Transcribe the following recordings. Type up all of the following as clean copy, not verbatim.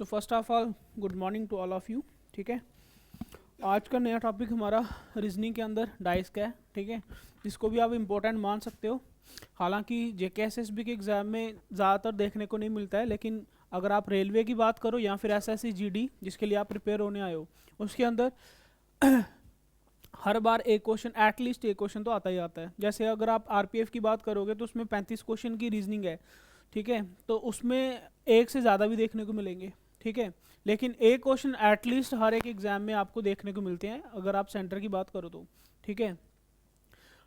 So first of all good morning to all of you. ठीक है, आज का नया टॉपिक हमारा रीजनिंग के अंदर डाइस का है। ठीक है, जिसको भी आप इम्पोर्टेंट मान सकते हो। हालांकि JKSSB के एग्ज़ाम में ज़्यादातर देखने को नहीं मिलता है, लेकिन अगर आप रेलवे की बात करो या फिर SSC GD जिसके लिए आप प्रिपेयर होने आए हो, उसके अंदर हर बार एक क्वेश्चन, एटलीस्ट एक क्वेश्चन तो आता ही आता है। जैसे अगर आप RPF की बात करोगे तो उसमें 35 क्वेश्चन की रीजनिंग है। ठीक है, तो उसमें एक से ज़्यादा भी देखने को मिलेंगे। ठीक है, लेकिन एक क्वेश्चन एटलीस्ट हर एक एग्जाम में आपको देखने को मिलते हैं अगर आप सेंटर की बात करो तो। ठीक है,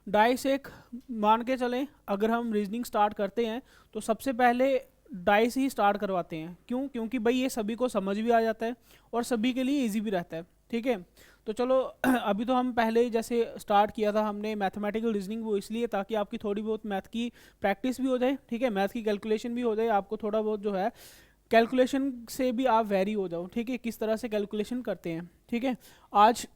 डाइस एक मान के चलें, अगर हम रीजनिंग स्टार्ट करते हैं तो सबसे पहले डाइस ही स्टार्ट करवाते हैं। क्यों? क्योंकि भाई ये सभी को समझ भी आ जाता है और सभी के लिए ईजी भी रहता है। ठीक है, तो चलो अभी तो हम पहले जैसे स्टार्ट किया था हमने मैथमेटिकल रीजनिंग, वो इसलिए ताकि आपकी थोड़ी बहुत मैथ की प्रैक्टिस भी हो जाए। ठीक है, मैथ की कैलकुलेशन भी हो जाए, आपको थोड़ा बहुत जो है कैलकुलेशन से भी आप वेरी हो जाओ। ठीक है, किस तरह से कैलकुलेशन करते हैं। ठीक है, आज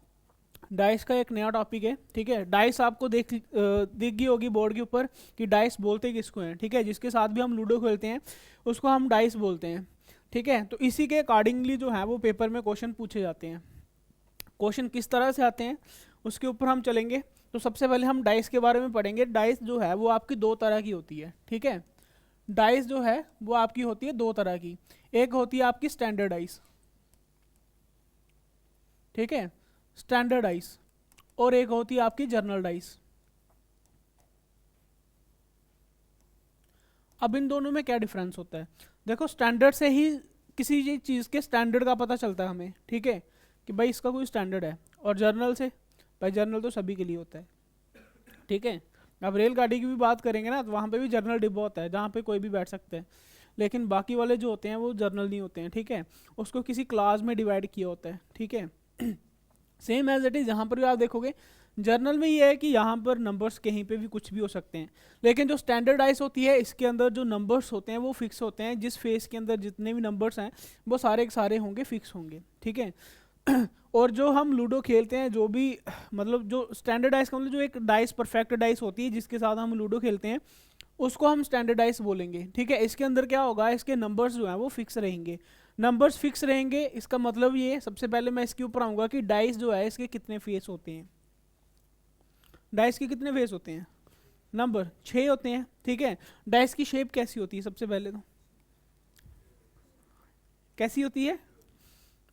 डाइस का एक नया टॉपिक है। ठीक है, डाइस आपको दिख गई होगी बोर्ड के ऊपर कि डाइस बोलते किसको हैं। ठीक है, जिसके साथ भी हम लूडो खेलते हैं उसको हम डाइस बोलते हैं। ठीक है, तो इसी के अकॉर्डिंगली जो है वो पेपर में क्वेश्चन पूछे जाते हैं। क्वेश्चन किस तरह से आते हैं उसके ऊपर हम चलेंगे। तो सबसे पहले हम डाइस के बारे में पढ़ेंगे। डाइस जो है वो आपकी दो तरह की होती है। ठीक है, डाइस जो है वो आपकी होती है दो तरह की। एक होती है आपकी स्टैंडर्ड डाइस, ठीक है, स्टैंडर्ड डाइस, और एक होती है आपकी जर्नल डाइस। अब इन दोनों में क्या डिफरेंस होता है? देखो, स्टैंडर्ड से ही किसी चीज़ के स्टैंडर्ड का पता चलता है हमें। ठीक है, कि भाई इसका कोई स्टैंडर्ड है। और जर्नल से, भाई जर्नल तो सभी के लिए होता है। ठीक है, अब रेलगाड़ी की भी बात करेंगे ना तो वहाँ पे भी जर्नल डिब्बा होता है जहाँ पे कोई भी बैठ सकता है, लेकिन बाकी वाले जो होते हैं वो जर्नल नहीं होते हैं। ठीक है, उसको किसी क्लास में डिवाइड किया होता है। ठीक है, सेम एज इट इज़ यहाँ पर भी आप देखोगे जर्नल में ये है कि यहाँ पर नंबर्स कहीं पे भी कुछ भी हो सकते हैं, लेकिन जो स्टैंडर्डाइज होती है इसके अंदर जो नंबर्स होते हैं वो फिक्स होते हैं। जिस फेस के अंदर जितने भी नंबर्स हैं वो सारे के सारे होंगे, फिक्स होंगे। ठीक है, और जो हम लूडो खेलते हैं, जो भी मतलब जो स्टैंडर्डाइज का मतलब जो एक डाइस परफेक्ट डाइस होती है जिसके साथ हम लूडो खेलते हैं उसको हम स्टैंडर्डाइज बोलेंगे। ठीक है, इसके अंदर क्या होगा, इसके नंबर्स जो हैं वो फिक्स रहेंगे। नंबर्स फिक्स रहेंगे इसका मतलब ये, सबसे पहले मैं इसके ऊपर आऊँगा कि डाइस जो है इसके कितने फेस होते हैं। डाइस के कितने फेस होते हैं? नंबर 6 होते हैं। ठीक है, डाइस की शेप कैसी होती है? सबसे पहले तो कैसी होती है?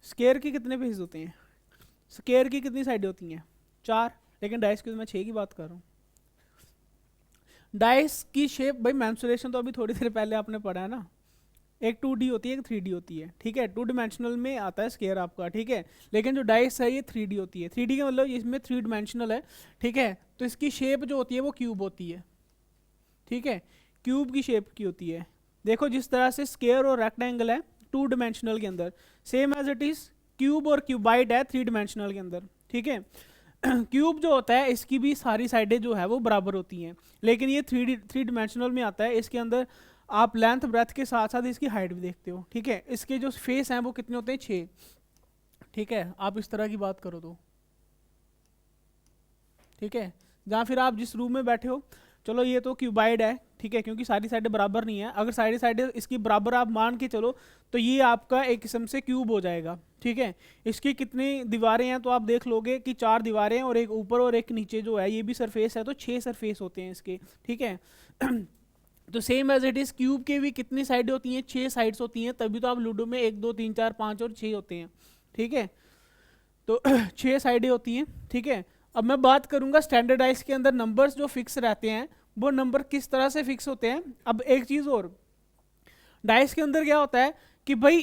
स्केयर के कितने फेस होते हैं? स्केयर की कितनी साइडें होती हैं? 4, लेकिन डाइस की तो मैं 6 की बात कर रहा हूँ। डाइस की शेप, भाई मेंसुरेशन तो अभी थोड़ी देर पहले आपने पढ़ा है ना, एक 2D होती है, एक 3D होती है। ठीक है, 2 डिमेंशनल में आता है स्केयर आपका। ठीक है, लेकिन जो डाइस है ये 3D होती है। 3D का मतलब इसमें 3 डिमेंशनल है। ठीक है, तो इसकी शेप जो होती है वो क्यूब होती है। ठीक है, क्यूब की शेप की होती है। देखो जिस तरह से स्केयर और रेक्टेंगल है 2 डिमेंशनल के अंदर, same as it is cube और क्यूबाइड है 3 डिमेंशनल के अंदर। ठीक है, क्यूब जो होता है इसकी भी सारी साइडें जो है वो बराबर होती हैं, लेकिन ये 3 डिमेंशनल में आता है। इसके अंदर आप लेंथ ब्रेथ के साथ साथ इसकी हाइट भी देखते हो। ठीक है, इसके जो फेस हैं वो कितने होते हैं? 6। ठीक है, आप इस तरह की बात करो तो। ठीक है, जहाँ फिर आप जिस रूम में बैठे हो, चलो ये तो क्यूबाइड है। ठीक है, क्योंकि सारी साइडें बराबर नहीं है। अगर सारी साइडें इसकी बराबर आप मान के चलो तो ये आपका एक किस्म से क्यूब हो जाएगा। ठीक है, इसकी कितनी दीवारें हैं तो आप देख लोगे कि 4 दीवारें हैं और एक ऊपर और एक नीचे जो है ये भी सरफेस है, तो 6 सरफेस होते हैं इसके। ठीक है, तो same as it is cube के भी कितनी साइडें होती हैं? 6 साइड्स होती हैं, तभी तो आप लूडो में 1 2 3 4 5 और 6 होते हैं। ठीक है, तो 6 साइडें होती हैं। ठीक है, अब मैं बात करूंगा स्टैंडर्डाइज के अंदर नंबर्स जो फिक्स रहते हैं वो नंबर किस तरह से फिक्स होते हैं। अब एक चीज़ और, डाइस के अंदर क्या होता है कि भाई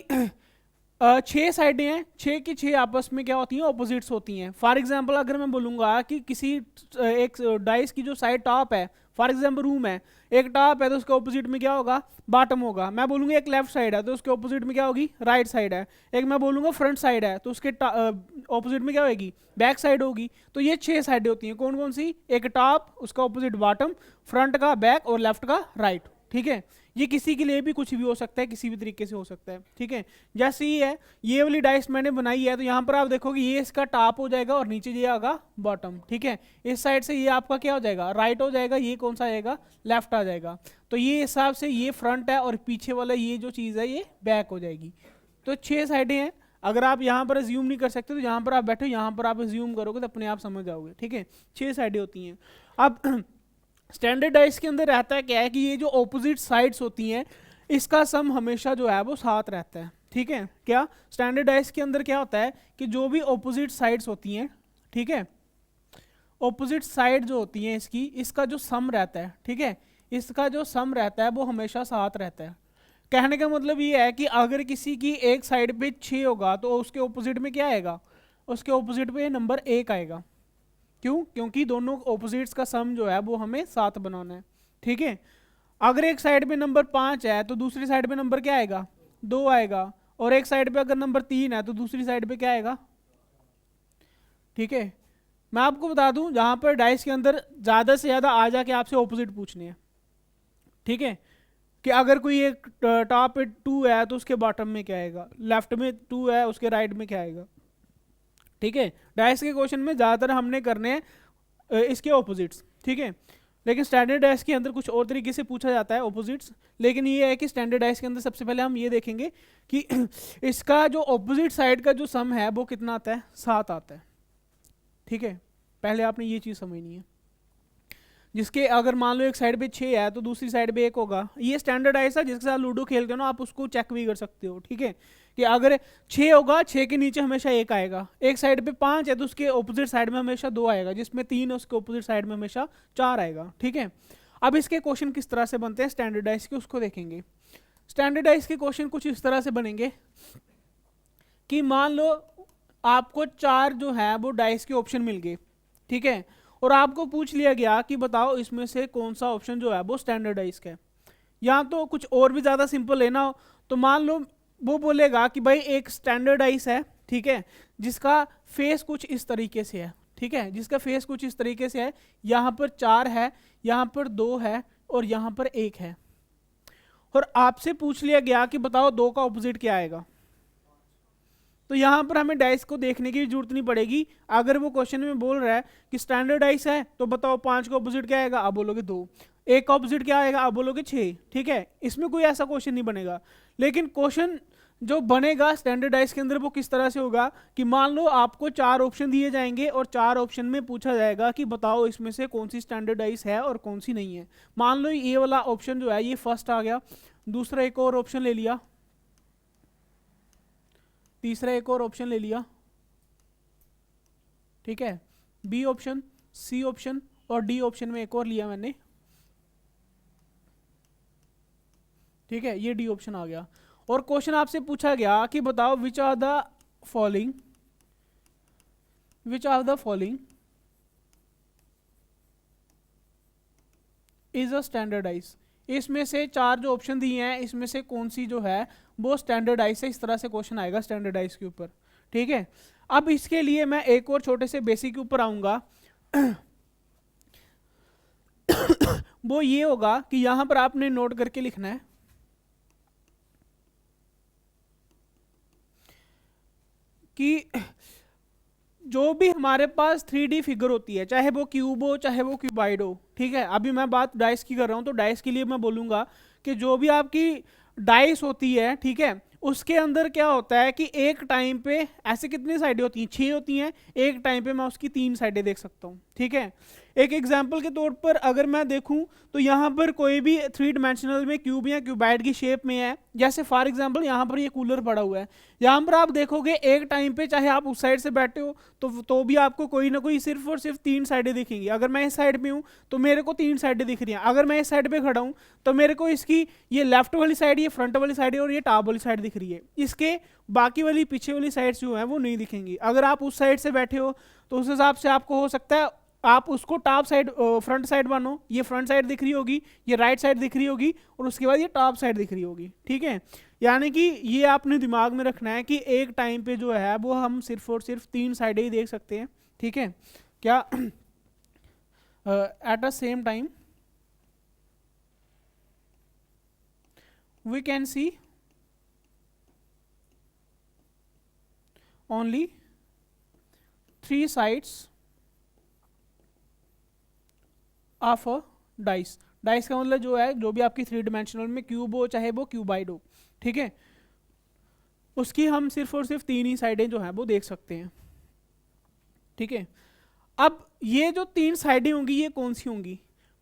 6 साइडें हैं, 6 की 6 आपस में क्या होती हैं? ऑपोजिट्स होती हैं। फॉर एग्जांपल अगर मैं बोलूँगा कि किसी एक डाइस की जो साइड टॉप है, फॉर एग्जांपल रूम है, एक टॉप है तो उसके ऑपोजिट में क्या होगा? बॉटम होगा। मैं बोलूँगा एक लेफ्ट साइड है तो उसके ऑपोजिट में क्या होगी? राइट साइड है। एक मैं बोलूँगा फ्रंट साइड है तो उसके ऑपोजिट में क्या होगी? बैक साइड होगी। तो ये 6 साइडें होती हैं। कौन कौन सी? एक टॉप, उसका ऑपोजिट बॉटम, फ्रंट का बैक और लेफ्ट का राइट। ठीक है, ये किसी के लिए भी कुछ भी हो सकता है, किसी भी तरीके से हो सकता है। ठीक है, जैसे ही है ये वाली डाइस मैंने बनाई है तो यहाँ पर आप देखोगे ये इसका टॉप हो जाएगा और नीचे ये आएगा बॉटम। ठीक है, इस साइड से ये आपका क्या हो जाएगा? राइट हो जाएगा। ये कौन सा आएगा? लेफ्ट आ जाएगा। तो ये हिसाब से ये फ्रंट है और पीछे वाला ये जो चीज़ है ये बैक हो जाएगी। तो 6 साइडें हैं। अगर आप यहाँ पर अज्यूम नहीं कर सकते तो यहाँ पर आप बैठो, यहाँ पर आप अज्यूम करोगे तो अपने आप समझ जाओगे, ठीक है। 6 साइडें होती हैं। अब स्टैंडर्ड डाइस के अंदर रहता है क्या है कि ये जो ऑपोजिट साइड्स होती हैं इसका सम हमेशा जो है वो 7 रहता है, ठीक है। क्या स्टैंडर्ड डाइस के अंदर क्या होता है कि जो भी ऑपोजिट साइड्स होती हैं, ठीक है, ऑपोजिट साइड जो होती हैं इसकी, इसका जो सम रहता है, ठीक है, इसका जो सम रहता है वो हमेशा 7 रहता है। कहने का मतलब ये है कि अगर किसी की एक साइड पे 6 होगा तो उसके ऑपोजिट में क्या आएगा, उसके ऑपोजिट पे नंबर 1 आएगा। क्यों? क्योंकि दोनों ऑपोजिट्स का सम जो है वो हमें 7 बनाना है, ठीक है। अगर एक साइड पे नंबर 5 है तो दूसरी साइड पे नंबर क्या आएगा, 2 आएगा। और एक साइड पे अगर नंबर 3 है तो दूसरी साइड पे क्या आएगा, ठीक है। मैं आपको बता दूं जहां पर डाइस के अंदर ज्यादा से ज्यादा आ जाके आपसे ऑपोजिट पूछने हैं, ठीक है, कि अगर कोई एक टॉप पे 2 है तो उसके बॉटम में क्या आएगा, लेफ्ट में 2 है उसके राइट में क्या आएगा, ठीक है। डाइस के क्वेश्चन में ज़्यादातर हमने करने हैं इसके ऑपोजिट्स, ठीक है। लेकिन स्टैंडर्ड डाइस के अंदर कुछ और तरीके से पूछा जाता है ऑपोजिट्स। लेकिन ये है कि स्टैंडर्ड डाइस के अंदर सबसे पहले हम ये देखेंगे कि इसका जो ऑपोजिट साइड का जो सम है वो कितना आता है, 7 आता है, ठीक है। पहले आपने ये चीज़ समझनी है। जिसके अगर मान लो एक साइड पे 6 है तो दूसरी साइड पे 1 होगा। ये स्टैंडर्ड ऐसा जिसके साथ लूडो खेलते हो ना आप उसको चेक भी कर सकते हो, ठीक है, कि अगर 6 होगा 6 के नीचे हमेशा 1 आएगा। एक साइड पे 5 है तो उसके ऑपोजिट साइड में हमेशा 2 आएगा, जिसमें 3 है उसके ऑपोजिट साइड में हमेशा 4 आएगा, ठीक है। अब इसके क्वेश्चन किस तरह से बनते हैं स्टैंडर्डाइज के, उसको देखेंगे। स्टैंडर्डाइज के क्वेश्चन कुछ इस तरह से बनेंगे कि मान लो आपको 4 जो है वो डाइस के ऑप्शन मिल गए, ठीक है, और आपको पूछ लिया गया कि बताओ इसमें से कौन सा ऑप्शन जो है वो स्टैंडर्डाइज का है। या तो कुछ और भी ज़्यादा सिंपल लेना हो तो मान लो वो बोलेगा कि भाई एक स्टैंडर्डाइज है, ठीक है, जिसका फेस कुछ इस तरीके से है, ठीक है, जिसका फेस कुछ इस तरीके से है। यहाँ पर 4 है, यहाँ पर 2 है और यहाँ पर 1 है। और आपसे पूछ लिया गया कि बताओ 2 का ऑपोजिट क्या आएगा। तो यहाँ पर हमें डाइस को देखने की जरूरत नहीं पड़ेगी। अगर वो क्वेश्चन में बोल रहा है कि स्टैंडर्ड डाइस है तो बताओ 5 का ऑपोजिट क्या आएगा, आप बोलोगे 2। 1 का ऑपोजिट क्या आएगा, आप बोलोगे 6, ठीक है। इसमें कोई ऐसा क्वेश्चन नहीं बनेगा। लेकिन क्वेश्चन जो बनेगा स्टैंडर्ड डाइस के अंदर वो किस तरह से होगा कि मान लो आपको 4 ऑप्शन दिए जाएंगे और 4 ऑप्शन में पूछा जाएगा कि बताओ इसमें से कौन सी स्टैंडर्ड डाइस है और कौन सी नहीं है। मान लो ये वाला ऑप्शन जो है ये फर्स्ट आ गया, दूसरा एक और ऑप्शन ले लिया, तीसरा एक और ऑप्शन ले लिया, ठीक है, बी ऑप्शन, सी ऑप्शन और डी ऑप्शन में एक और लिया मैंने, ठीक है, ये डी ऑप्शन आ गया। और क्वेश्चन आपसे पूछा गया कि बताओ which are the following is a standardise. इसमें से 4 जो ऑप्शन दिए हैं इसमें से कौन सी जो है वो स्टैंडर्डाइज है। इस तरह से क्वेश्चन आएगा स्टैंडर्डाइज के ऊपर, ठीक है। अब इसके लिए मैं एक और छोटे से बेसिक के ऊपर आऊंगा वो ये होगा कि यहां पर आपने नोट करके लिखना है कि जो भी हमारे पास 3D फिगर होती है, चाहे वो क्यूब हो चाहे वो क्यूबाइड हो, ठीक है। अभी मैं बात डाइस की कर रहा हूं तो डाइस के लिए मैं बोलूंगा कि जो भी आपकी डाइस होती है, ठीक है, उसके अंदर क्या होता है कि एक टाइम पे ऐसे कितनी साइडें होती हैं, 6 होती हैं। एक टाइम पे मैं उसकी 3 साइडें देख सकता हूँ, ठीक है। एक एग्जाम्पल के तौर पर अगर मैं देखूं तो यहाँ पर कोई भी 3 डायमेंशनल में क्यूब या क्यूबाइड की शेप में है, जैसे फॉर एग्जांपल यहाँ पर ये कूलर पड़ा हुआ है। यहाँ पर आप देखोगे एक टाइम पे चाहे आप उस साइड से बैठे हो तो भी आपको कोई ना कोई सिर्फ और सिर्फ 3 साइडें दिखेंगी। अगर मैं इस साइड पे हूँ तो मेरे को 3 साइडें दिख रही हैं। अगर मैं इस साइड पे खड़ा हूँ तो मेरे को इसकी ये लेफ्ट वाली साइड, ये फ्रंट वाली साइड और ये टॉप वाली साइड दिख रही है। इसके बाकी वाली पीछे वाली साइड्स जो है वो नहीं दिखेंगी। अगर आप उस साइड से बैठे हो तो उस हिसाब से आपको हो सकता है आप उसको टॉप साइड फ्रंट साइड मानो, ये फ्रंट साइड दिख रही होगी, ये राइट साइड दिख रही होगी और उसके बाद ये टॉप साइड दिख रही होगी, ठीक है। यानी कि ये आपने दिमाग में रखना है कि एक टाइम पे जो है वो हम सिर्फ और सिर्फ 3 साइडें ही देख सकते हैं, ठीक है। क्या at a same time we can see only 3 sides of a dice. Dice का मतलब जो है जो भी आपकी 3 डायमेंशनल में क्यूब हो चाहे वो क्यूबाइड हो, ठीक है। उसकी हम सिर्फ और सिर्फ 3 ही साइडें जो हैं वो देख सकते हैं, ठीक है। अब ये जो 3 साइडें होंगी ये कौन सी होंगी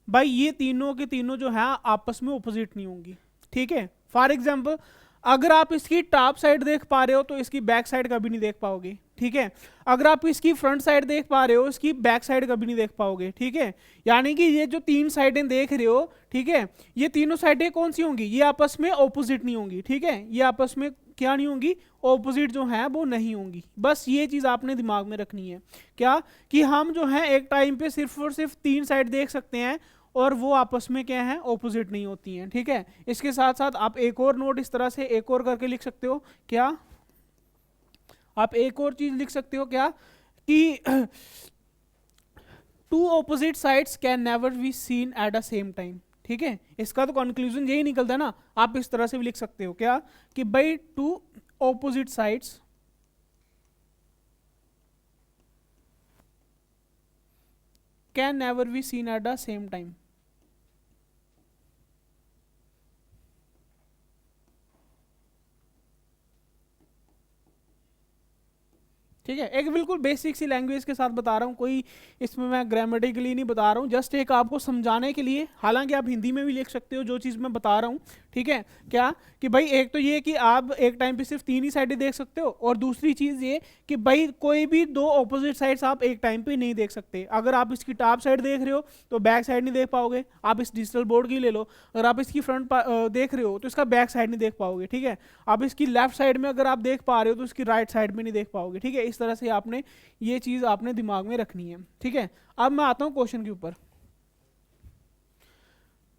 भाई, ये तीनों के तीनों जो है आपस में ऑपोजिट नहीं होंगी, ठीक है। फॉर एग्जाम्पल अगर आप इसकी टॉप साइड देख पा रहे हो तो इसकी बैक साइड कभी नहीं देख पाओगे, ठीक है। अगर आप इसकी फ्रंट साइड देख पा रहे हो इसकी बैक साइड कभी नहीं देख पाओगे, ठीक है। यानी कि ये जो 3 साइडें देख रहे हो, ठीक है, ये तीनों साइडें कौन सी होंगी, ये आपस में ऑपोजिट नहीं होंगी, ठीक है। ये आपस में क्या नहीं होंगी, ऑपोजिट जो है वो नहीं होंगी। बस ये चीज़ आपने दिमाग में रखनी है क्या, कि हम जो है एक टाइम पे सिर्फ और सिर्फ 3 साइड देख सकते हैं और वो आपस में क्या है, ऑपोजिट नहीं होती हैं, ठीक है। इसके साथ साथ आप एक और नोट इस तरह से एक और करके लिख सकते हो क्या, आप एक और चीज लिख सकते हो क्या, कि two opposite sides can never be seen at a same time, ठीक है। इसका तो कंक्लूजन यही निकलता है ना। आप इस तरह से भी लिख सकते हो क्या, कि भाई two opposite sides can never be seen at the same time. ठीक है, एक बिल्कुल बेसिक सी लैंग्वेज के साथ बता रहा हूँ, कोई इसमें मैं ग्रामेटिकली नहीं बता रहा हूँ, जस्ट एक आपको समझाने के लिए। हालांकि आप हिंदी में भी लिख सकते हो जो चीज़ मैं बता रहा हूँ, ठीक है। क्या कि भाई एक तो ये कि आप एक टाइम पे सिर्फ 3 ही साइडें देख सकते हो, और दूसरी चीज़ ये कि भाई कोई भी 2 ऑपोजिट साइड्स आप एक टाइम पे नहीं देख सकते। अगर आप इसकी टॉप साइड देख रहे हो तो बैक साइड नहीं देख पाओगे। आप इस डिजिटल बोर्ड की ले लो, अगर आप इसकी फ्रंट देख रहे हो तो इसका बैक साइड नहीं देख पाओगे, ठीक है। आप इसकी लेफ्ट साइड में अगर आप देख पा रहे हो तो इसकी राइट साइड में नहीं देख पाओगे, ठीक है। इस तरह से आपने ये चीज़ आपने दिमाग में रखनी है, ठीक है। अब मैं आता हूँ क्वेश्चन के ऊपर।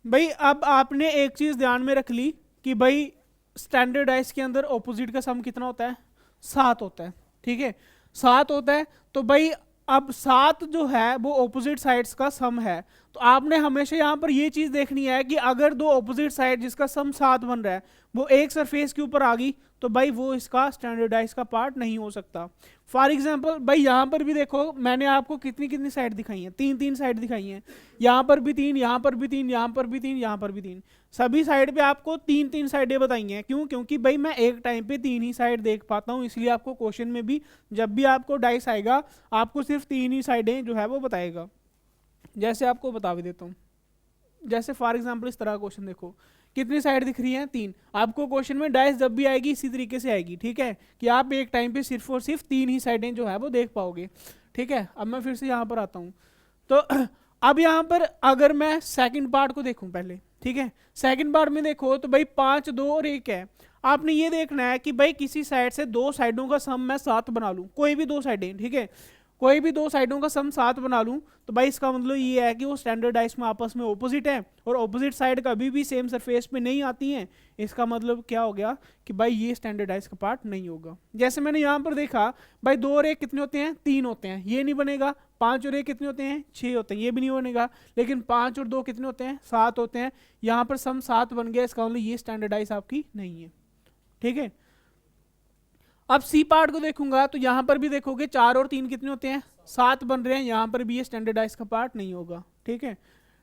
भाई अब आपने एक चीज़ ध्यान में रख ली कि भाई स्टैंडर्डाइज के अंदर ऑपोजिट का सम कितना होता है, 7 होता है, ठीक है। 7 होता है तो भाई अब 7 जो है वो ऑपोजिट साइड्स का सम है। तो आपने हमेशा यहाँ पर ये चीज़ देखनी है कि अगर 2 ऑपोजिट साइड जिसका सम 7 बन रहा है वो एक सरफेस के ऊपर आ गई तो भाई वो इसका स्टैंडर्डाइज का पार्ट नहीं हो सकता। फॉर एग्जाम्पल भाई यहाँ पर भी देखो मैंने आपको कितनी कितनी साइड दिखाई हैं, 3 साइड दिखाई हैं। यहाँ पर भी 3, यहाँ पर भी 3, यहाँ पर भी 3, यहाँ पर भी 3, सभी साइड पे आपको 3 साइडें बताई हैं। क्यों, क्योंकि भाई मैं एक टाइम पे 3 ही साइड देख पाता हूँ, इसलिए आपको क्वेश्चन में भी जब भी आपको डाइस आएगा आपको सिर्फ 3 ही साइडें जो है वो बताएगा। जैसे आपको बता भी देता हूँ, जैसे फॉर एग्जाम्पल इस तरह का क्वेश्चन देखो, कितनी साइड दिख रही हैं, 3। आपको क्वेश्चन में डाइस जब भी आएगी इसी तरीके से आएगी, ठीक है, कि आप एक टाइम पे सिर्फ और सिर्फ 3 ही साइडें जो है वो देख पाओगे, ठीक है। अब मैं फिर से यहाँ पर आता हूँ तो अब यहाँ पर अगर मैं सेकंड पार्ट को देखूँ पहले, ठीक है, सेकंड पार्ट में देखो तो भाई 5, 2 और 1 है। आपने ये देखना है कि भाई किसी साइड से 2 साइडों का सम मैं 7 बना लूँ, कोई भी 2 साइडें, ठीक है, कोई भी 2 साइडों का सम 7 बना लूँ तो भाई इसका मतलब ये है कि वो स्टैंडर्डाइज में आपस में ऑपोजिट है, और ऑपोजिट साइड कभी भी सेम सरफेस पे नहीं आती हैं। इसका मतलब क्या हो गया कि भाई ये स्टैंडर्डाइज का पार्ट नहीं होगा। जैसे मैंने यहाँ पर देखा भाई 2 और 1 कितने होते हैं, 3 होते हैं, ये नहीं बनेगा। 5 और 1 कितने होते हैं, 6 होते हैं, ये भी नहीं बनेगा। लेकिन 5 और 2 कितने होते हैं, 7 होते हैं। यहाँ पर सम 7 बन गया, इसका मतलब ये स्टैंडर्डाइज आपकी नहीं है, ठीक है। अब सी पार्ट को देखूंगा तो यहां पर भी देखोगे 4 और 3 कितने होते हैं, 7 बन रहे हैं, यहां पर भी ये स्टैंडर्डाइज का पार्ट नहीं होगा, ठीक है।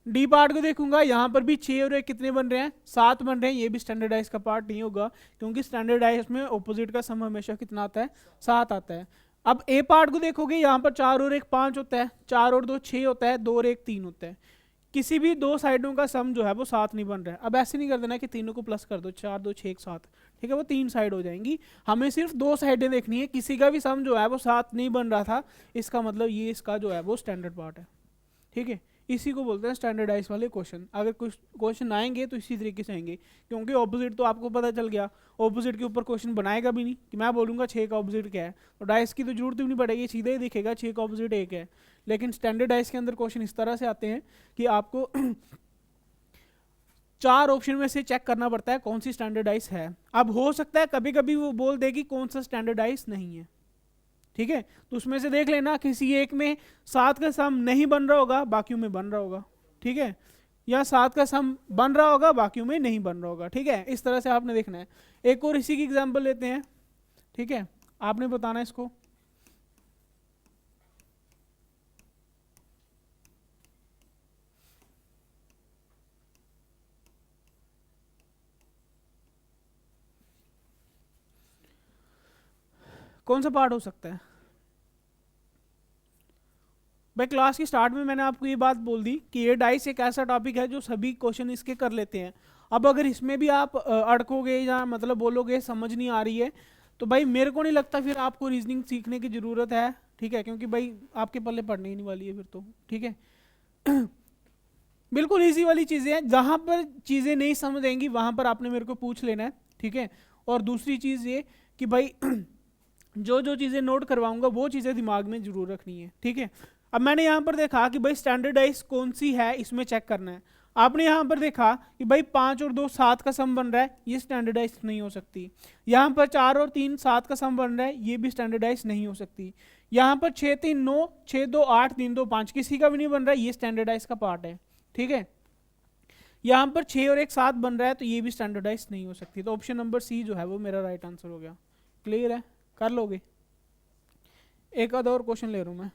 डी पार्ट को देखूंगा यहां पर भी 6 और 1 कितने बन रहे हैं, 7 बन रहे हैं, ये भी स्टैंडर्डाइज का पार्ट नहीं होगा, क्योंकि स्टैंडर्डाइज में ऑपोजिट का सम हमेशा कितना आता है, 7 आता है। अब ए पार्ट को देखोगे यहाँ पर 4 और 1 5 होता है, 4 और 2 6 होता है, 2 और 1 3 होता है। किसी भी 2 साइडों का सम जो है वो 7 नहीं बन रहा है। अब ऐसे नहीं कर देना कि तीनों को प्लस कर दो, 4 2 6 7, ठीक है, वो 3 साइड हो जाएंगी। हमें सिर्फ 2 साइडें देखनी है, किसी का भी सम जो है वो 7 नहीं बन रहा था, इसका मतलब ये इसका जो है वो स्टैंडर्ड पार्ट है, ठीक है। इसी को बोलते हैं स्टैंडर्डाइज वाले क्वेश्चन। अगर कुछ क्वेश्चन आएंगे तो इसी तरीके से आएंगे, क्योंकि ऑपोजिट तो आपको पता चल गया, ऑपोजिट के ऊपर क्वेश्चन बनाएगा भी नहीं कि मैं बोलूँगा 6 का ऑपोजिट क्या है, तो डाइस की तो जरूरत भी नहीं पड़ेगी, सीधे ही दिखेगा 6 का ऑपोजिट 1 है। लेकिन स्टैंडर्डाइज के अंदर क्वेश्चन इस तरह से आते हैं कि आपको 4 ऑप्शन में से चेक करना पड़ता है कौन सी स्टैंडर्डाइज है। अब हो सकता है कभी कभी वो बोल देगी कौन सा स्टैंडर्डाइज नहीं है, ठीक है, तो उसमें से देख लेना किसी एक में 7 का सम नहीं बन रहा होगा, बाकियों में बन रहा होगा, ठीक है, या 7 का सम बन रहा होगा, बाकियों में नहीं बन रहा होगा, ठीक है। इस तरह से आपने देखना है। एक और इसी की एग्जांपल लेते हैं, ठीक है, आपने बताना इसको। कौन सा पार्ट हो सकता है? भाई क्लास की स्टार्ट में मैंने आपको ये बात बोल दी कि ये डाइस एक ऐसा टॉपिक है जो सभी क्वेश्चन इसके कर लेते हैं। अब अगर इसमें भी आप अड़कोगे या मतलब बोलोगे समझ नहीं आ रही है, तो भाई मेरे को नहीं लगता फिर आपको रीजनिंग सीखने की ज़रूरत है, ठीक है, क्योंकि भाई आपके पल्ले पढ़ने ही नहीं वाली है फिर तो, ठीक है। बिल्कुल इजी वाली चीज़ें हैं, जहाँ पर चीज़ें नहीं समझ आएंगी वहाँ पर आपने मेरे को पूछ लेना है, ठीक है। और दूसरी चीज़ ये कि भाई जो जो चीज़ें नोट करवाऊंगा वो चीज़ें दिमाग में जरूर रखनी है, ठीक है। अब मैंने यहाँ पर देखा कि भाई स्टैंडर्डाइज कौन सी है, इसमें चेक करना है। आपने यहाँ पर देखा कि भाई 5 और 2 7 का सम बन रहा है, ये स्टैंडर्डाइज नहीं हो सकती। यहाँ पर 4 और 3 7 का सम बन रहा है, ये भी स्टैंडर्डाइज नहीं हो सकती। यहाँ पर 6 3 9 6 2 8 3 2 5 किसी का भी नहीं बन रहा है, ये स्टैंडर्डाइज का पार्ट है, ठीक है। यहाँ पर 6 और 1 7 बन रहा है, तो ये भी स्टैंडर्डाइज नहीं हो सकती। तो ऑप्शन नंबर सी जो है वो मेरा राइट आंसर हो गया। क्लियर है, कर लोगे? एक आधा और क्वेश्चन ले रहा हूँ मैं।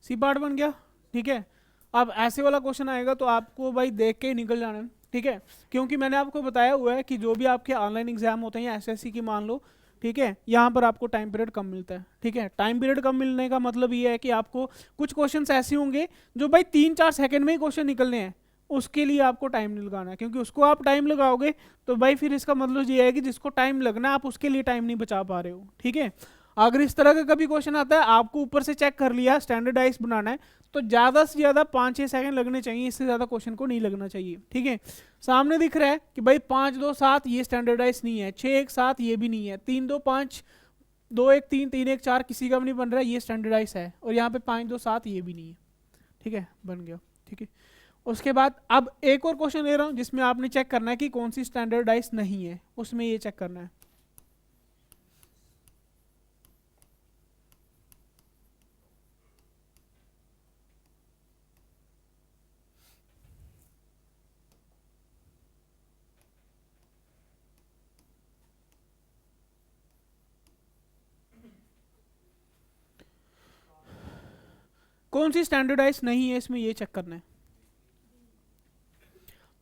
सी पार्ट बन गया, ठीक है। अब ऐसे वाला क्वेश्चन आएगा तो आपको भाई देख के ही निकल जाना है, ठीक है, क्योंकि मैंने आपको बताया हुआ है कि जो भी आपके ऑनलाइन एग्जाम होते हैं या एसएससी की मान लो, ठीक है, यहाँ पर आपको टाइम पीरियड कम मिलता है, ठीक है। टाइम पीरियड कम मिलने का मतलब ये है कि आपको कुछ क्वेश्चंस ऐसे होंगे जो भाई 3-4 सेकंड में ही क्वेश्चन निकलने हैं, उसके लिए आपको टाइम नहीं लगाना है, क्योंकि उसको आप टाइम लगाओगे तो भाई फिर इसका मतलब ये है कि जिसको टाइम लगना है आप उसके लिए टाइम नहीं बचा पा रहे हो, ठीक है। अगर इस तरह का कभी क्वेश्चन आता है, आपको ऊपर से चेक कर लिया स्टैंडर्डाइज बनाना है, तो ज़्यादा से ज़्यादा 5-6 सेकंड लगने चाहिए, इससे ज़्यादा क्वेश्चन को नहीं लगना चाहिए, ठीक है। सामने दिख रहा है कि भाई 5 2 7 ये स्टैंडर्डाइज नहीं है, 6 1 7 ये भी नहीं है, 3 2 5 2 1 3 3 1 4 किसी का भी नहीं बन रहा है, ये स्टैंडर्डाइज है, और यहाँ पे 5 2 7 ये भी नहीं है, ठीक है, बन गया, ठीक है। उसके बाद अब एक और क्वेश्चन ले रहा हूँ जिसमें आपने चेक करना है कि कौन सी स्टैंडर्डाइज नहीं है, उसमें ये चेक करना है। कौन सी स्टैंडर्डाइज नहीं है, इसमें ये चेक करना है।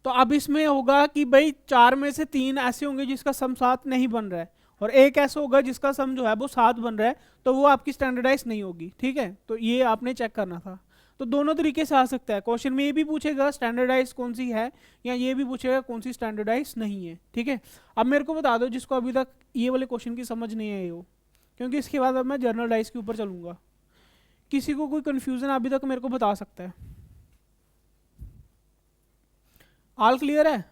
तो अब इसमें होगा कि भाई 4 में से 3 ऐसे होंगे जिसका सम 7 नहीं बन रहा है, और एक ऐसा होगा जिसका सम जो है वो 7 बन रहा है, तो वो आपकी स्टैंडर्डाइज नहीं होगी, ठीक है। तो ये आपने चेक करना था। तो दोनों तरीके से आ सकता है, क्वेश्चन में ये भी पूछेगा स्टैंडर्डाइज कौन सी है, या ये भी पूछेगा कौन सी स्टैंडर्डाइज नहीं है, ठीक है। अब मेरे को बता दो जिसको अभी तक ये वाले क्वेश्चन की समझ नहीं आई हो, क्योंकि इसके बाद अब मैं जनरलाइज के ऊपर चलूंगा। किसी को कोई कंफ्यूजन अभी तक मेरे को बता सकता है? ऑल क्लियर है?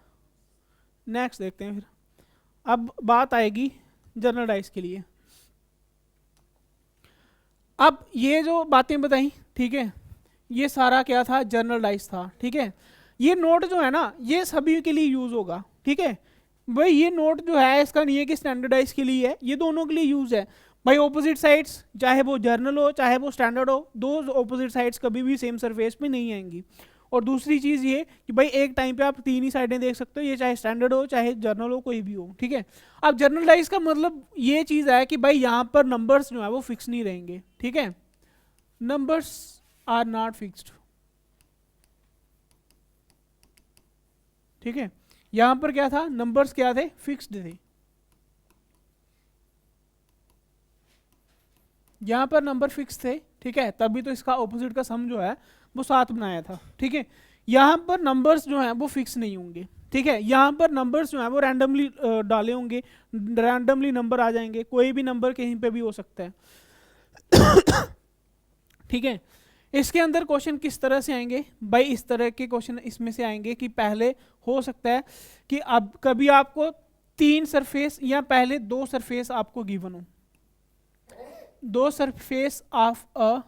नेक्स्ट देखते हैं फिर। अब बात आएगी जनरलाइज के लिए। अब ये जो बातें बताई, ठीक है, ये सारा क्या था, जनरलाइज था, ठीक है। ये नोट जो है ना ये सभी के लिए यूज होगा, ठीक है। भाई ये नोट जो है इसका नहीं है कि स्टैंडर्डाइज के लिए है, ये दोनों के लिए यूज है। भाई ऑपोजिट साइड्स चाहे वो जर्नल हो चाहे वो स्टैंडर्ड हो, दो ऑपोजिट साइड्स कभी भी सेम सरफेस पे नहीं आएंगी। और दूसरी चीज़ ये कि भाई एक टाइम पे आप 3 ही साइडें देख सकते हो, ये चाहे स्टैंडर्ड हो चाहे जर्नल हो, कोई भी हो, ठीक है। अब जर्नलाइज का मतलब ये चीज़ है कि भाई यहाँ पर नंबर्स जो है वो फिक्स नहीं रहेंगे, ठीक है। नंबर्स आर नॉट फिक्स्ड, ठीक है। यहाँ पर क्या था, नंबर्स क्या थे, फिक्स्ड थे। यहाँ पर नंबर फिक्स थे, ठीक है, तभी तो इसका ऑपोजिट का सम जो है वो 7 बनाया था, ठीक है। यहाँ पर नंबर्स जो हैं वो फिक्स नहीं होंगे, ठीक है। यहाँ पर नंबर्स जो हैं वो रैंडमली डाले होंगे, रैंडमली नंबर आ जाएंगे, कोई भी नंबर कहीं पे भी हो सकता है, ठीक है। इसके अंदर क्वेश्चन किस तरह से आएंगे भाई, इस तरह के क्वेश्चन इसमें से आएंगे कि पहले हो सकता है कि अब कभी आपको 3 सरफेस या पहले 2 सरफेस आपको गिवन हो, 2 surface of a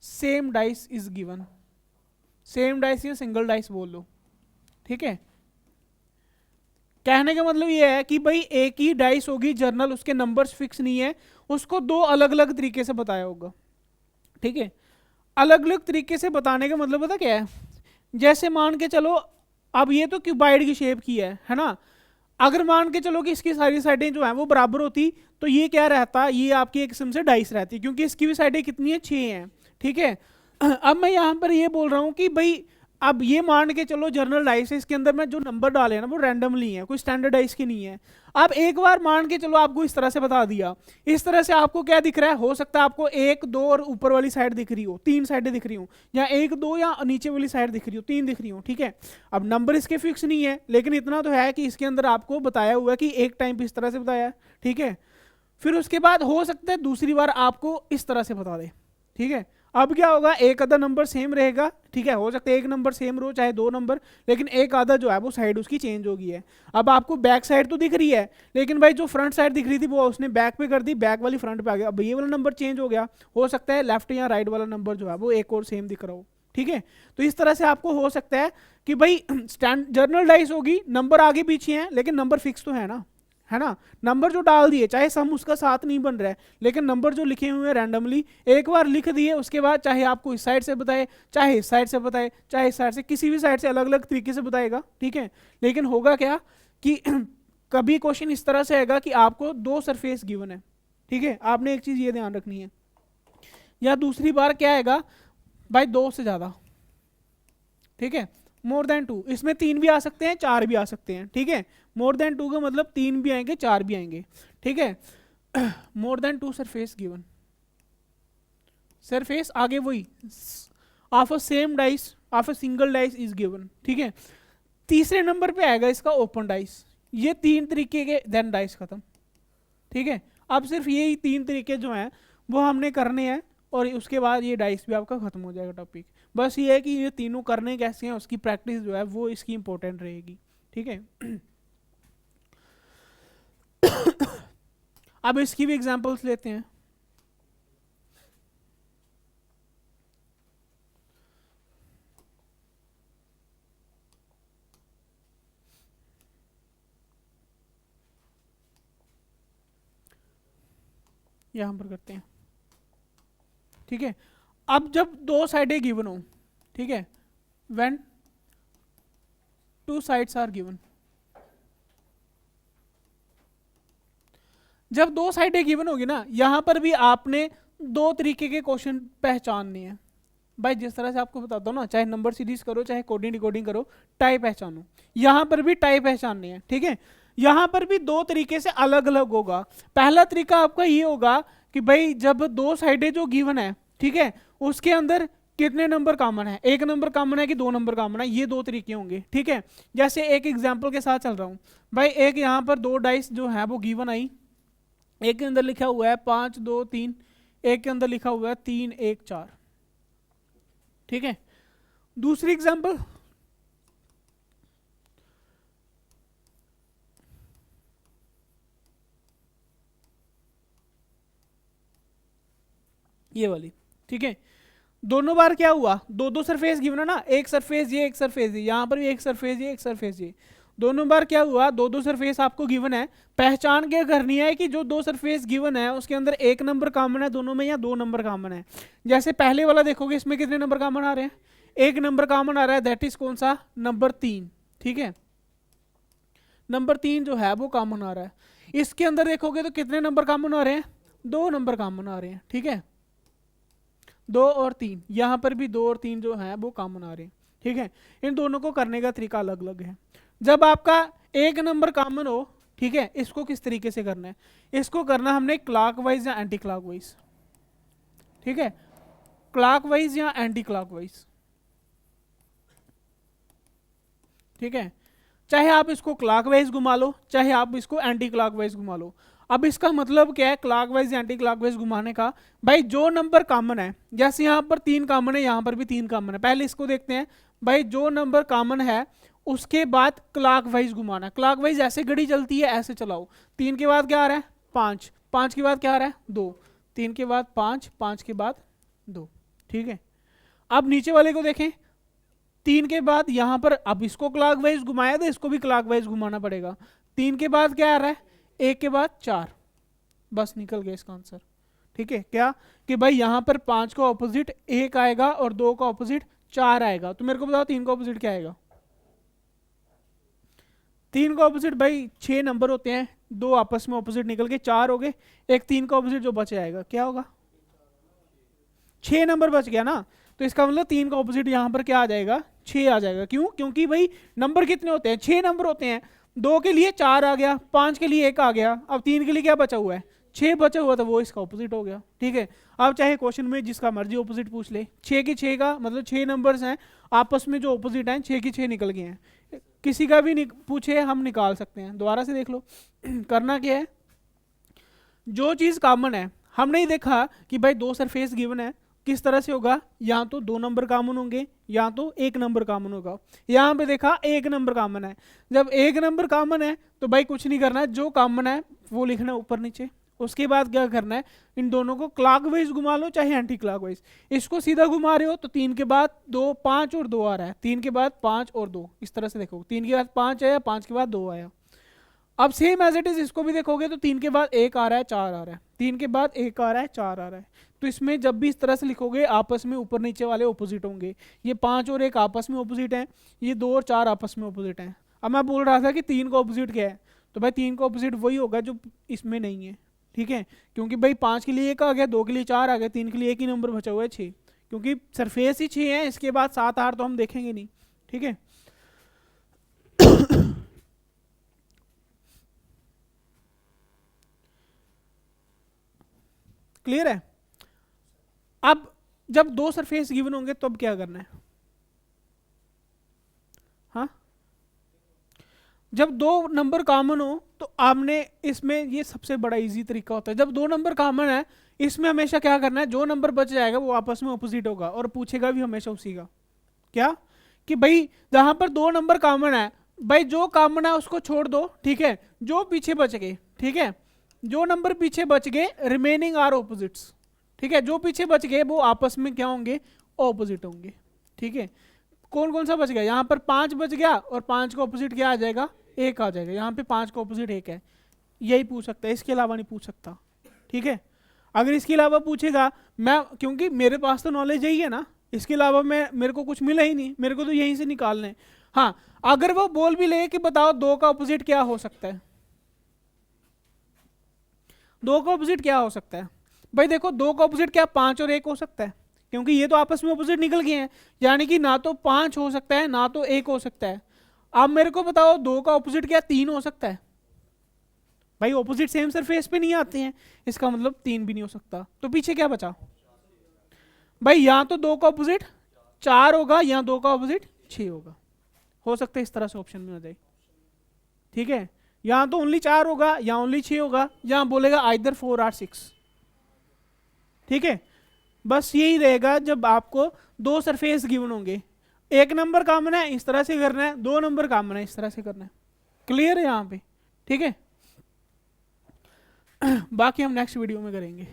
same dice is given, same dice या सिंगल डाइस बोल लो, ठीक है। कहने का मतलब ये है कि भाई एक ही डाइस होगी जर्नल, उसके नंबर्स फिक्स नहीं है, उसको दो अलग अलग तरीके से बताया होगा, ठीक है। अलग अलग तरीके से बताने का मतलब पता क्या है, जैसे मान के चलो अब ये तो क्यूबाइड की शेप की है ना, अगर मान के चलो कि इसकी सारी साइडें जो हैं वो बराबर होती तो ये क्या रहता, ये आपकी एक किस्म से डाइस रहती, क्योंकि इसकी भी साइडें कितनी है, 6 हैं, ठीक है। अब मैं यहाँ पर ये बोल रहा हूँ कि भाई अब ये मान के चलो जर्नल डाइस है, इसके अंदर मैं जो नंबर डाले हैं ना वो रैंडमली है, कोई स्टैंडर्डाइज की नहीं है। अब एक बार मान के चलो आपको इस तरह से बता दिया, इस तरह से आपको क्या दिख रहा है, हो सकता है आपको 1 2 और ऊपर वाली साइड दिख रही हो, 3 साइडें दिख रही हो, या 1 2 या नीचे वाली साइड दिख रही हो, 3 दिख रही हो, ठीक है। अब नंबर इसके फिक्स नहीं है, लेकिन इतना तो है कि इसके अंदर आपको बताया हुआ है कि एक टाइम पे इस तरह से बताया है, ठीक है। फिर उसके बाद हो सकता है दूसरी बार आपको इस तरह से बता दे, ठीक है। अब क्या होगा, एक आधा नंबर सेम रहेगा, ठीक है, हो सकता है एक नंबर सेम रो चाहे 2 नंबर, लेकिन एक आधा जो है वो साइड उसकी चेंज हो गई है। अब आपको बैक साइड तो दिख रही है, लेकिन भाई जो फ्रंट साइड दिख रही थी वो उसने बैक पे कर दी, बैक वाली फ्रंट पे आ गया, अब ये वाला नंबर चेंज हो गया, हो सकता है लेफ्ट या राइट वाला नंबर जो है वो एक और सेम दिख रहा हो, ठीक है। तो इस तरह से आपको हो सकता है कि भाई स्टैंड जर्नल डाइस होगी, नंबर आगे पीछे हैं लेकिन नंबर फिक्स तो है ना, नंबर जो डाल दिए चाहे सम उसका साथ नहीं बन रहा है, लेकिन नंबर जो लिखे हुए हैं रैंडमली एक बार लिख दिए, उसके बाद चाहे आपको इस साइड से बताए, चाहे इस साइड से बताए, चाहे इस साइड से, किसी भी साइड से अलग अलग तरीके से बताएगा, ठीक है। लेकिन होगा क्या कि कभी क्वेश्चन इस तरह से आएगा कि आपको 2 सरफेस गिवन है, ठीक है, आपने एक चीज ये ध्यान रखनी है, या दूसरी बार क्या आएगा भाई 2 से ज्यादा, ठीक है, मोर देन 2, इसमें 3 भी आ सकते हैं 4 भी आ सकते हैं, ठीक है। मोर देन 2 का मतलब 3 भी आएंगे 4 भी आएंगे, ठीक है। More than 2 surface given, surface आगे वही of a same dice of a single dice is given, ठीक है। तीसरे नंबर पे आएगा इसका ओपन डाइस, ये 3 तरीके के, देन डाइस खत्म, ठीक है। अब सिर्फ यही 3 तरीके जो हैं वो हमने करने हैं, और उसके बाद ये डाइस भी आपका खत्म हो जाएगा टॉपिक। बस ये है कि ये तीनों करने कैसे हैं उसकी प्रैक्टिस जो है वो इसकी इंपॉर्टेंट रहेगी, ठीक है। अब इसकी भी एग्जांपल्स लेते हैं। यहां पर करते हैं, ठीक है। अब जब 2 साइडें गिवन हो, ठीक है, व्हेन 2 साइड्स आर गिवन, जब 2 साइडें गिवन होगी ना, यहां पर भी आपने 2 तरीके के क्वेश्चन पहचानने हैं। भाई जिस तरह से आपको बताता हूँ ना, चाहे नंबर सीरीज करो चाहे कोडिंग डिकोडिंग करो, टाइप पहचानो, यहां पर भी टाइप पहचानने हैं, ठीक है। यहां पर भी 2 तरीके से अलग अलग होगा। पहला तरीका आपका ये होगा कि भाई जब 2 साइडें जो गिवन है, ठीक है, उसके अंदर कितने नंबर कॉमन है, 1 नंबर कॉमन है कि 2 नंबर कॉमन है, ये 2 तरीके होंगे, ठीक है। जैसे एक एग्जाम्पल के साथ चल रहा हूँ, भाई एक यहाँ पर 2 डाइस जो है वो गिवन आई, एक के अंदर लिखा हुआ है 5 2 3, एक के अंदर लिखा हुआ है 3 1 4, ठीक है। दूसरी एग्जांपल, ये वाली, ठीक है। दोनों बार क्या हुआ, 2 सरफेस गिवन है ना, एक सरफेस ये एक सरफेस ये, यहां पर भी एक सरफेस ये एक सरफेस ये, दोनों बार क्या हुआ, 2 सरफेस आपको गिवन है। पहचान क्या करनी है कि जो 2 सरफेस गिवन है उसके अंदर 1 नंबर कॉमन है दोनों में, या 2 नंबर कॉमन है। जैसे पहले वाला देखोगे, इसमें कितने नंबर कॉमन आ रहे हैं, 1 नंबर कॉमन आ रहा है, दैट इज कौन सा, नंबर 3, ठीक है, नंबर 3 जो है वो कॉमन आ रहा है। इसके अंदर देखोगे तो कितने नंबर कॉमन आ रहे हैं, 2 नंबर कॉमन आ रहे हैं, ठीक है, 2 और 3, यहां पर भी 2 और 3 जो है वो कॉमन आ रहे हैं, ठीक है। इन दोनों को करने का तरीका अलग अलग है। जब आपका 1 नंबर कॉमन हो, ठीक है, इसको किस तरीके से करना है, इसको करना हमने क्लॉकवाइज या एंटी क्लॉकवाइज, ठीक है, क्लॉकवाइज या एंटी क्लॉकवाइज, ठीक है। चाहे आप इसको क्लॉकवाइज घुमा लो चाहे आप इसको एंटी क्लॉकवाइज घुमा लो। अब इसका मतलब क्या है क्लॉकवाइज या एंटी क्लॉकवाइज घुमाने का, भाई जो नंबर कॉमन है, जैसे यहाँ पर 3 कॉमन है यहाँ पर भी 3 कॉमन है, पहले इसको देखते हैं। भाई जो नंबर कॉमन है उसके बाद क्लॉकवाइज घुमाना, क्लॉकवाइज ऐसे घड़ी चलती है ऐसे चलाओ, 3 के बाद क्या आ रहा है 5, 5 के बाद क्या आ रहा है 2, 3 के बाद 5, 5 के बाद 2, ठीक है। अब नीचे वाले को देखें, 3 के बाद यहाँ पर अब इसको क्लॉकवाइज घुमाया तो इसको भी क्लॉकवाइज घुमाना पड़ेगा। 3 के बाद क्या आ रहा है, 1 के बाद 4, बस निकल गया इसका आंसर। ठीक है, क्या कि भाई यहाँ पर 5 का ऑपोजिट 1 आएगा और 2 का ऑपोजिट 4 आएगा। तो मेरे को बताओ 3 का ऑपोजिट क्या आएगा। 3 का ऑपोजिट भाई 6 नंबर होते हैं, 2 आपस में ऑपोजिट निकल के 4 हो गए, एक 3 का ऑपोजिट जो बच जाएगा क्या होगा, 6 नंबर बच गया ना। तो इसका मतलब 3 का ऑपोजिट यहाँ पर क्या आ जाएगा, 6 आ जाएगा। क्यों, क्योंकि भाई नंबर कितने होते हैं, 6 नंबर होते हैं। 2 के लिए 4 आ गया, 5 के लिए 1 आ गया, अब 3 के लिए क्या बचा हुआ है, 6 बचा हुआ था, वो इसका ऑपोजिट हो गया। ठीक है, अब चाहे क्वेश्चन में जिसका मर्जी ऑपोजिट पूछ ले, 6 की 6 का मतलब 6 नंबर्स हैं आपस में जो ऑपोजिट हैं, 6 की 6 निकल गए हैं। किसी का भी पूछे हम निकाल सकते हैं। दोबारा से देख लो करना क्या है, जो चीज़ कॉमन है, हमने ही देखा कि भाई 2 सरफेस गिवन है, किस तरह से होगा, या तो 2 नंबर कॉमन होंगे या तो 1 नंबर कॉमन होगा। यहाँ पे देखा 1 नंबर कॉमन है, जब 1 नंबर कॉमन है तो भाई कुछ नहीं करना है, जो कॉमन है वो लिखना है ऊपर नीचे। उसके बाद क्या करना है, इन दोनों को क्लॉकवाइज घुमा लो चाहे एंटी क्लॉकवाइज। इसको सीधा घुमा रहे हो तो 3 के बाद 2, 5 और 2 आ रहा है, 3 के बाद 5 और 2, इस तरह से देखो, 3 के बाद 5 आया, 5 के बाद 2 आया। अब सेम एज इट इज इसको भी देखोगे तो 3 के बाद 1 आ रहा है, 4 आ रहा है, 3 के बाद 1 आ रहा है, 4 आ रहा है। तो इसमें जब भी इस तरह से लिखोगे आपस में ऊपर नीचे वाले ऑपोजिट होंगे। ये 5 और 1 आपस में ऑपोजिट हैं, ये 2 और 4 आपस में ऑपोजिट हैं। अब मैं बोल रहा था कि 3 का ऑपोजिट क्या है, तो भाई 3 का ऑपोजिट वही होगा जो इसमें नहीं है। ठीक है, क्योंकि भाई 5 के लिए 1 आ गया, 2 के लिए 4 आ गया, 3 के लिए एक ही नंबर बचा हुआ है 6, क्योंकि सरफेस ही 6 है, इसके बाद 7 8 तो हम देखेंगे नहीं। ठीक है क्लियर है। अब जब 2 सरफेस गिवन होंगे तब क्या करना है, हाँ, जब 2 नंबर कॉमन हो तो आपने इसमें, ये सबसे बड़ा इजी तरीका होता है, जब 2 नंबर कॉमन है इसमें हमेशा क्या करना है, जो नंबर बच जाएगा वो आपस में ऑपोजिट होगा और पूछेगा भी हमेशा उसी का। क्या कि भाई जहां पर 2 नंबर कॉमन है, भाई जो कॉमन है उसको छोड़ दो। ठीक है, जो पीछे बच गए, ठीक है, जो नंबर पीछे बच गए रिमेनिंग आर ऑपोजिट्स। ठीक है, जो पीछे बच गए वो आपस में क्या होंगे, ऑपोजिट होंगे। ठीक है, कौन कौन सा बच गया, यहाँ पर 5 बच गया और 5 का ऑपोजिट क्या आ जाएगा, 1 आ जाएगा। यहाँ पे 5 का ऑपोजिट 1 है, यही पूछ सकता है, इसके अलावा नहीं पूछ सकता। ठीक है, अगर इसके अलावा पूछेगा, मैं क्योंकि मेरे पास तो नॉलेज यही है ना, इसके अलावा मेरे को कुछ मिला ही नहीं, मेरे को तो यहीं से निकालना है। हाँ, अगर वो बोल भी ले कि बताओ 2 का ऑपोजिट क्या हो सकता है, 2 का ऑपोजिट क्या हो सकता है, भाई देखो 2 का ऑपोजिट क्या 5 और 1 हो सकता है, क्योंकि ये तो आपस में ऑपोजिट निकल गए हैं, यानी कि ना तो 5 हो सकता है ना तो 1 हो सकता है। अब मेरे को बताओ 2 का ऑपोजिट क्या 3 हो सकता है, भाई ऑपोजिट सेम सरफेस पे नहीं आते हैं, इसका मतलब 3 भी नहीं हो सकता। तो पीछे क्या बचा, भाई या तो 2 का ऑपोजिट 4 होगा या 2 का ऑपोजिट 6 होगा, हो सकता है इस तरह से ऑप्शन में आ जाए। ठीक है, या तो ओनली 4 होगा या ओनली 6 होगा, या बोलेगा आइदर 4 और 6। ठीक है, बस यही रहेगा जब आपको 2 सरफेस गिवन होंगे, 1 नंबर कॉमन है इस तरह से करना है, 2 नंबर कॉमन है इस तरह से करना है। क्लियर है यहाँ पे। ठीक है बाकी हम नेक्स्ट वीडियो में करेंगे।